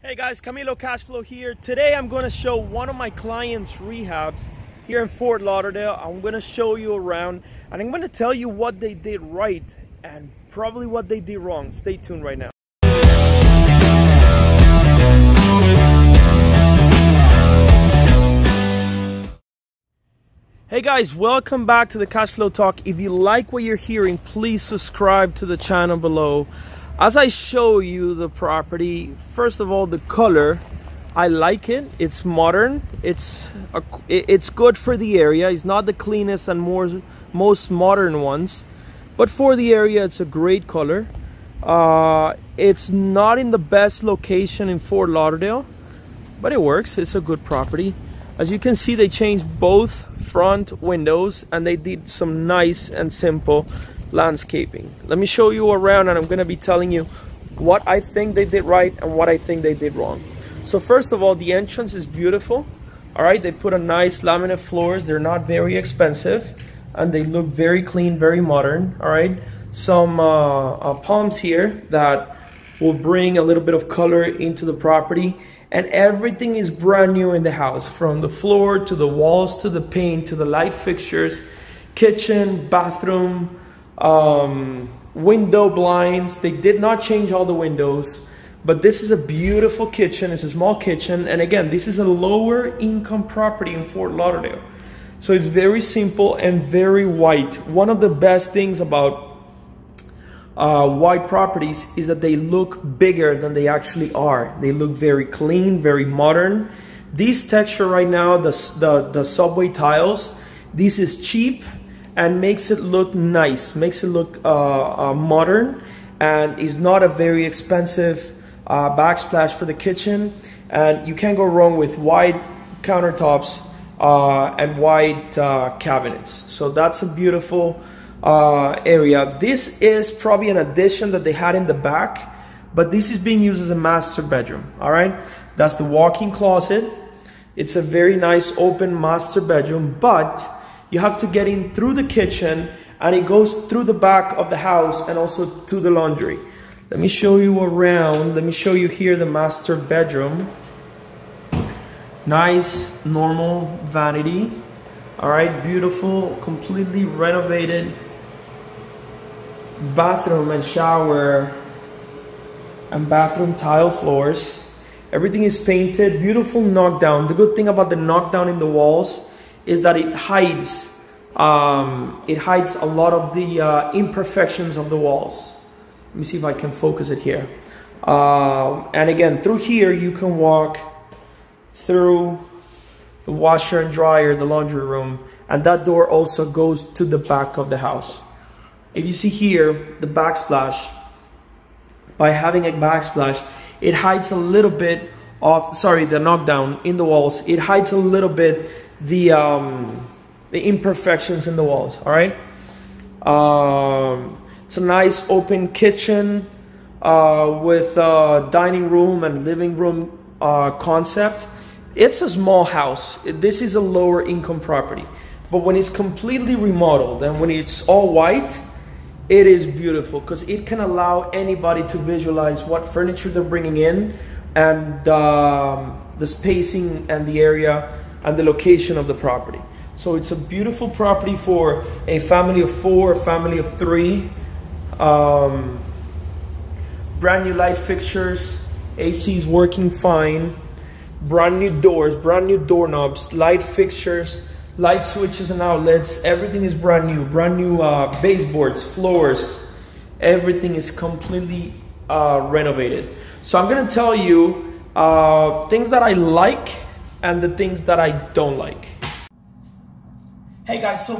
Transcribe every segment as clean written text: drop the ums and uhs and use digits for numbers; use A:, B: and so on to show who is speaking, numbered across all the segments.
A: Hey guys, Camilo Cashflow here. Today I'm going to show one of my clients' rehabs here in Fort Lauderdale. I'm going to show you around and I'm going to tell you what they did right and probably what they did wrong. Stay tuned right now. Hey guys, welcome back to the Cashflow Talk. If you like what you're hearing, please subscribe to the channel below. As I show you the property, first of all, the color, I like it. It's modern. It's good for the area. It's not the cleanest and most modern ones, but for the area, it's a great color. It's not in the best location in Fort Lauderdale, but it works. It's a good property. As you can see, they changed both front windows and they did some nice and simple landscaping. Let me show you around and I'm going to be telling you what I think they did right and what I think they did wrong. So first of all, the entrance is beautiful. All right, they put a nice laminate floors. They're not very expensive and they look very clean, very modern. All right, some palms here that will bring a little bit of color into the property, and everything is brand new in the house, from the floor to the walls to the paint to the light fixtures, kitchen, bathroom, window blinds. They did not change all the windows, but this is a beautiful kitchen. It's a small kitchen, and again, this is a lower income property in Fort Lauderdale, so it's very simple and very white. One of the best things about white properties is that they look bigger than they actually are. They look very clean, very modern. This texture right now, the subway tiles, this is cheap and makes it look nice, makes it look modern, and is not a very expensive backsplash for the kitchen. And you can't go wrong with wide countertops and wide cabinets. So that's a beautiful area. This is probably an addition that they had in the back, but this is being used as a master bedroom. All right, that's the walk-in closet. It's a very nice open master bedroom, but you have to get in through the kitchen and it goes through the back of the house and also to the laundry. Let me show you around. Let me show you here the master bedroom. Nice normal vanity. All right, beautiful, completely renovated bathroom and shower and bathroom tile floors. Everything is painted, beautiful knockdown. The good thing about the knockdown in the walls is that it hides a lot of the imperfections of the walls. Let me see if I can focus it here. And again, through here you can walk through the washer and dryer, the laundry room, and that door also goes to the back of the house. If you see here the backsplash, by having a backsplash, it hides a little bit of, sorry, the knockdown in the walls. It hides a little bit the imperfections in the walls. All right, it's a nice open kitchen with dining room and living room concept. It's a small house. This is a lower income property, but when it's completely remodeled and when it's all white, it is beautiful because it can allow anybody to visualize what furniture they're bringing in and the spacing and the area and the location of the property. So it's a beautiful property for a family of 4, a family of 3. Brand new light fixtures, AC is working fine, brand new doors, brand new doorknobs, light fixtures, light switches and outlets. Everything is brand new baseboards, floors. Everything is completely renovated. So I'm gonna tell you things that I like and the things that I don't like. Hey guys, so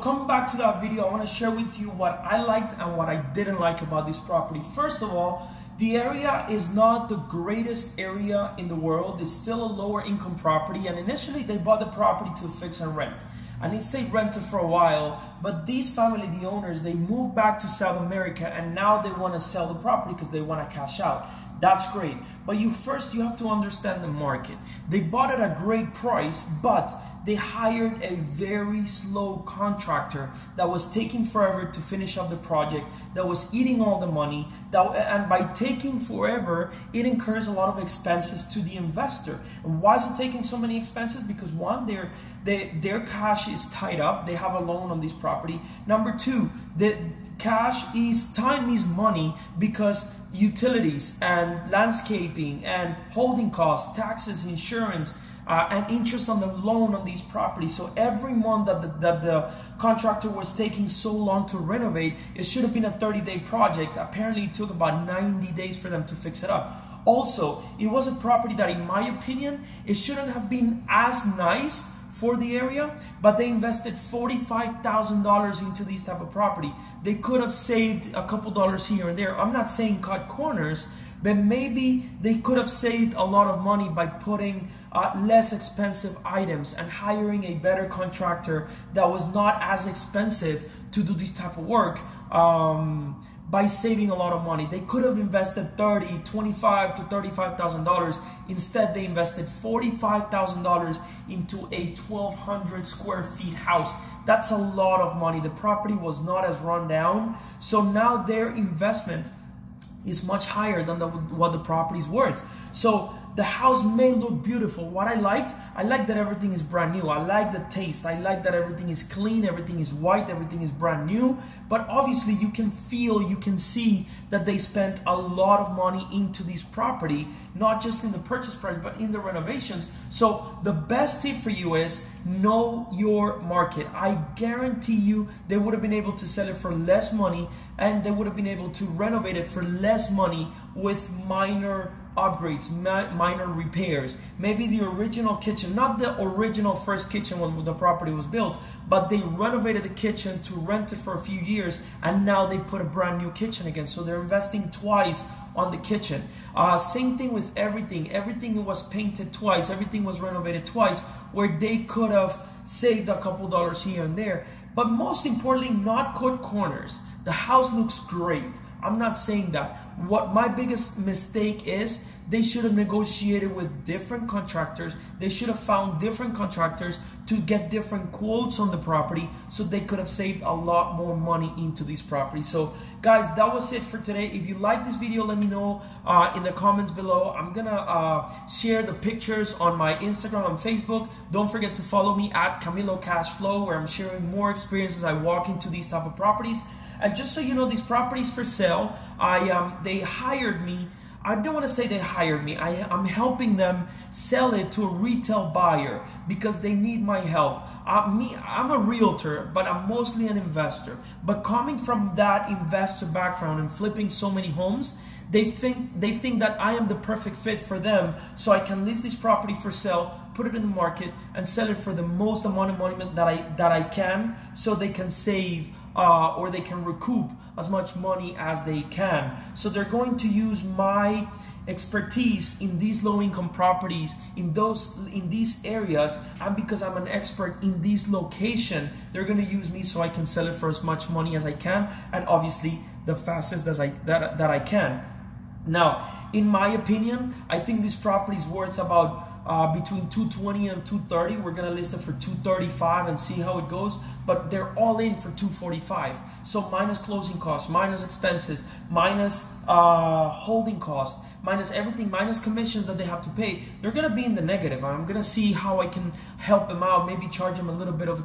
A: coming back to that video, I want to share with you what I liked and what I didn't like about this property. First of all, the area is not the greatest area in the world. It's still a lower income property, and initially they bought the property to fix and rent, and it stayed rented for a while. But these family, the owners, they moved back to South America, and now they want to sell the property because they want to cash out. That's great, but first you have to understand the market. They bought at a great price, but they hired a very slow contractor that was taking forever to finish up the project, that was eating all the money, and by taking forever, it incurs a lot of expenses to the investor. And why is it taking so many expenses? Because one, their cash is tied up. They have a loan on this property. Number two, the time is money, because utilities and landscaping and holding costs, taxes, insurance, and interest on the loan on these properties. So every month that the contractor was taking so long to renovate, it should have been a 30-day project. Apparently it took about 90 days for them to fix it up. Also, it was a property that, in my opinion, it shouldn't have been as nice for the area, but they invested $45,000 into this type of property. They could have saved a couple dollars here and there. I'm not saying cut corners, but maybe they could have saved a lot of money by putting less expensive items and hiring a better contractor that was not as expensive to do this type of work. By saving a lot of money. They could have invested $30,000, $25,000 to $35,000. Instead, they invested $45,000 into a 1,200 square feet house. That's a lot of money. The property was not as run down, so now their investment is much higher than what the property is worth. So the house may look beautiful. What I liked that everything is brand new. I like the taste. I like that everything is clean, everything is white, everything is brand new. But obviously you can feel, you can see that they spent a lot of money into this property, not just in the purchase price, but in the renovations. So the best tip for you is know your market. I guarantee you they would have been able to sell it for less money, and they would have been able to renovate it for less money with minor upgrades, minor repairs. Maybe the original kitchen, not the original first kitchen when the property was built, but they renovated the kitchen to rent it for a few years, and now they put a brand new kitchen again. So they're investing twice on the kitchen. Same thing with everything. Everything was painted twice. Everything was renovated twice, where they could have saved a couple dollars here and there. But most importantly, not cut corners. The house looks great. I'm not saying that. What my biggest mistake is, they should have negotiated with different contractors. They should have found different contractors to get different quotes on the property, so they could have saved a lot more money into this property. So guys, that was it for today. If you like this video, let me know in the comments below. I'm gonna share the pictures on my Instagram and Facebook. Don't forget to follow me at Camilo Cashflow, where I'm sharing more experiences I walk into these type of properties. And just so you know, these properties for sale, they hired me. I don't want to say they hired me. I'm helping them sell it to a retail buyer because they need my help. I'm a realtor, but I'm mostly an investor. But coming from that investor background and flipping so many homes, they think that I am the perfect fit for them, so I can list this property for sale, put it in the market, and sell it for the most amount of money that I can, so they can save or they can recoup as much money as they can. So they're going to use my expertise in these low-income properties in these areas, and because I'm an expert in this location, they're going to use me so I can sell it for as much money as I can, and obviously the fastest that I can. Now, in my opinion, I think this property is worth about between $220 and $230. We're gonna list it for $235 and see how it goes, but they're all in for $245. So minus closing costs, minus expenses, minus holding costs, minus everything, minus commissions that they have to pay, they're gonna be in the negative. I'm gonna see how I can help them out, maybe charge them a little bit of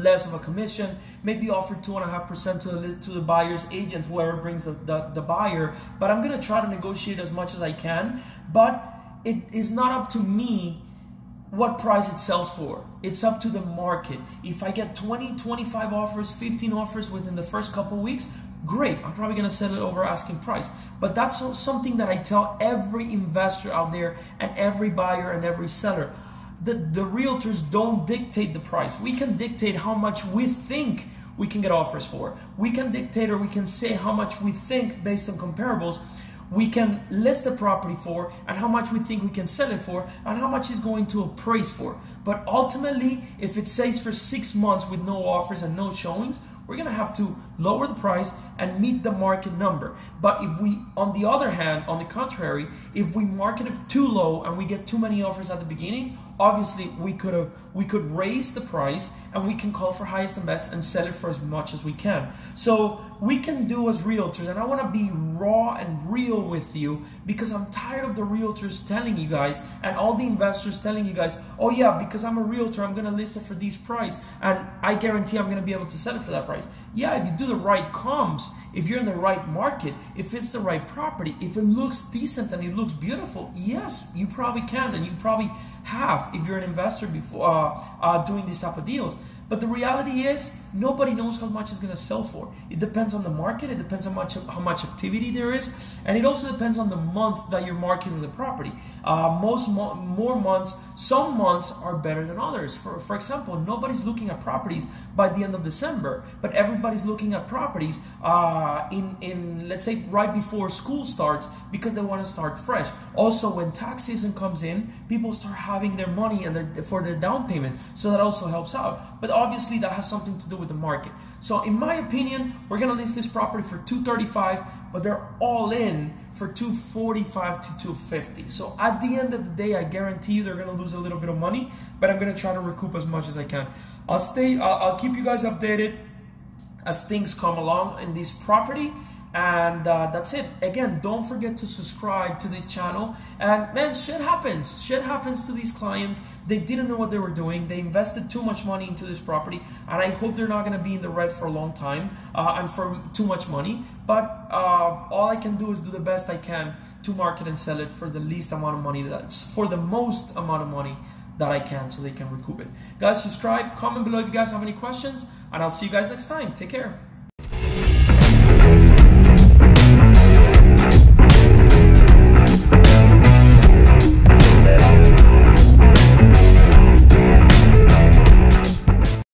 A: less of a commission, maybe offer 2.5% to the buyer's agent, whoever brings the buyer, but I'm gonna try to negotiate as much as I can. But it is not up to me what price it sells for. It's up to the market. If I get 20, 25 offers, 15 offers within the first couple of weeks, great. I'm probably gonna sell it over asking price. But that's something that I tell every investor out there and every buyer and every seller. The realtors don't dictate the price. We can dictate how much we think we can get offers for. We can dictate, or we can say how much we think based on comparables we can list the property for, and how much we think we can sell it for, and how much it's going to appraise for. But ultimately, if it stays for 6 months with no offers and no showings, we're gonna have to lower the price, and meet the market number. But if we, on the other hand, on the contrary, if we market it too low and we get too many offers at the beginning, obviously we could raise the price and we can call for highest and best and sell it for as much as we can. So we can do as realtors, and I want to be raw and real with you, because I'm tired of the realtors telling you guys and all the investors telling you guys, oh yeah, because I'm a realtor, I'm going to list it for this price and I guarantee I'm going to be able to sell it for that price. Yeah, if you do the right comps, if you're in the right market, if it's the right property, if it looks decent and it looks beautiful, yes, you probably can, and you probably have if you're an investor before doing these type of deals. But the reality is, nobody knows how much it's going to sell for. It depends on the market, it depends on how much activity there is, and it also depends on the month that you're marketing the property. More months, some months are better than others. For example, nobody's looking at properties by the end of December, but everybody's looking at properties in let's say right before school starts, because they want to start fresh. Also, when tax season comes in, people start having their money and for their down payment, so that also helps out. But obviously that has something to do with the market. So in my opinion, we're gonna list this property for $235, but they're all in for $245 to $250. So at the end of the day, I guarantee you they're gonna lose a little bit of money, but I'm gonna try to recoup as much as I can. I'll keep you guys updated as things come along in this property. And that's it. Again, don't forget to subscribe to this channel. And man, shit happens. Shit happens to these clients. They didn't know what they were doing. They invested too much money into this property, and I hope they're not going to be in the red for a long time and for too much money. But all I can do is do the best I can to market and sell it for the least amount of money, for the most amount of money that I can, so they can recoup it. Guys, subscribe, comment below if you guys have any questions, and I'll see you guys next time. Take care.